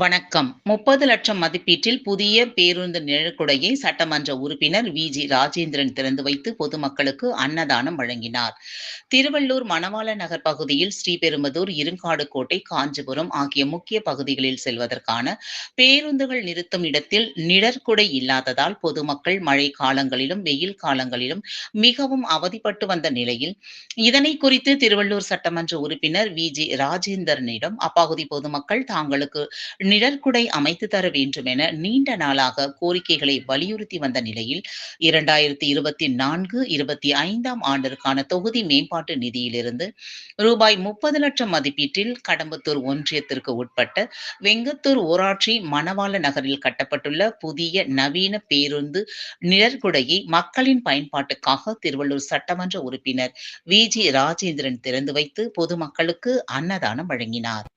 வணக்கம். 30 லட்சம் மதிப்பீட்டில் புதிய பேருந்து நிழற்குடையை சட்டமன்ற உறுப்பினர் ராஜேந்திரன் திறந்து வைத்து பொதுமக்களுக்கு அன்னதானம் வழங்கினார். திருவள்ளூர் மணவாள நகர் பகுதியில் ஸ்ரீபெரும்புதூர், இருங்காடுகோட்டை, காஞ்சிபுரம் ஆகிய முக்கிய பகுதிகளில் செல்வதற்கான பேருந்துகள் நிறுத்தும் இடத்தில் நிழற்குடை இல்லாததால் பொதுமக்கள் மழை காலங்களிலும், வெயில் காலங்களிலும் மிகவும் அவதிப்பட்டு வந்த நிலையில், இதனை குறித்து திருவள்ளூர் சட்டமன்ற உறுப்பினர் ராஜேந்திரனிடம் அப்பகுதி பொதுமக்கள் தாங்களுக்கு நிழற்குடை அமைத்து தர வேண்டும் என நீண்ட நாளாக கோரிக்கைகளை வலியுறுத்தி வந்த நிலையில் 2024-25 ஆண்டிற்கான தொகுதி மேம்பாட்டு நிதியிலிருந்து ரூபாய் 30 லட்சம் மதிப்பீட்டில் கடம்பத்தூர் ஒன்றியத்திற்கு உட்பட்ட வெங்கத்தூர் ஊராட்சி மணவாள நகரில் கட்டப்பட்டுள்ள புதிய நவீன பேருந்து நிழற்குடையை மக்களின் பயன்பாட்டுக்காக திருவள்ளூர் சட்டமன்ற உறுப்பினர் ராஜேந்திரன் திறந்து வைத்து பொதுமக்களுக்கு அன்னதானம் வழங்கினார்.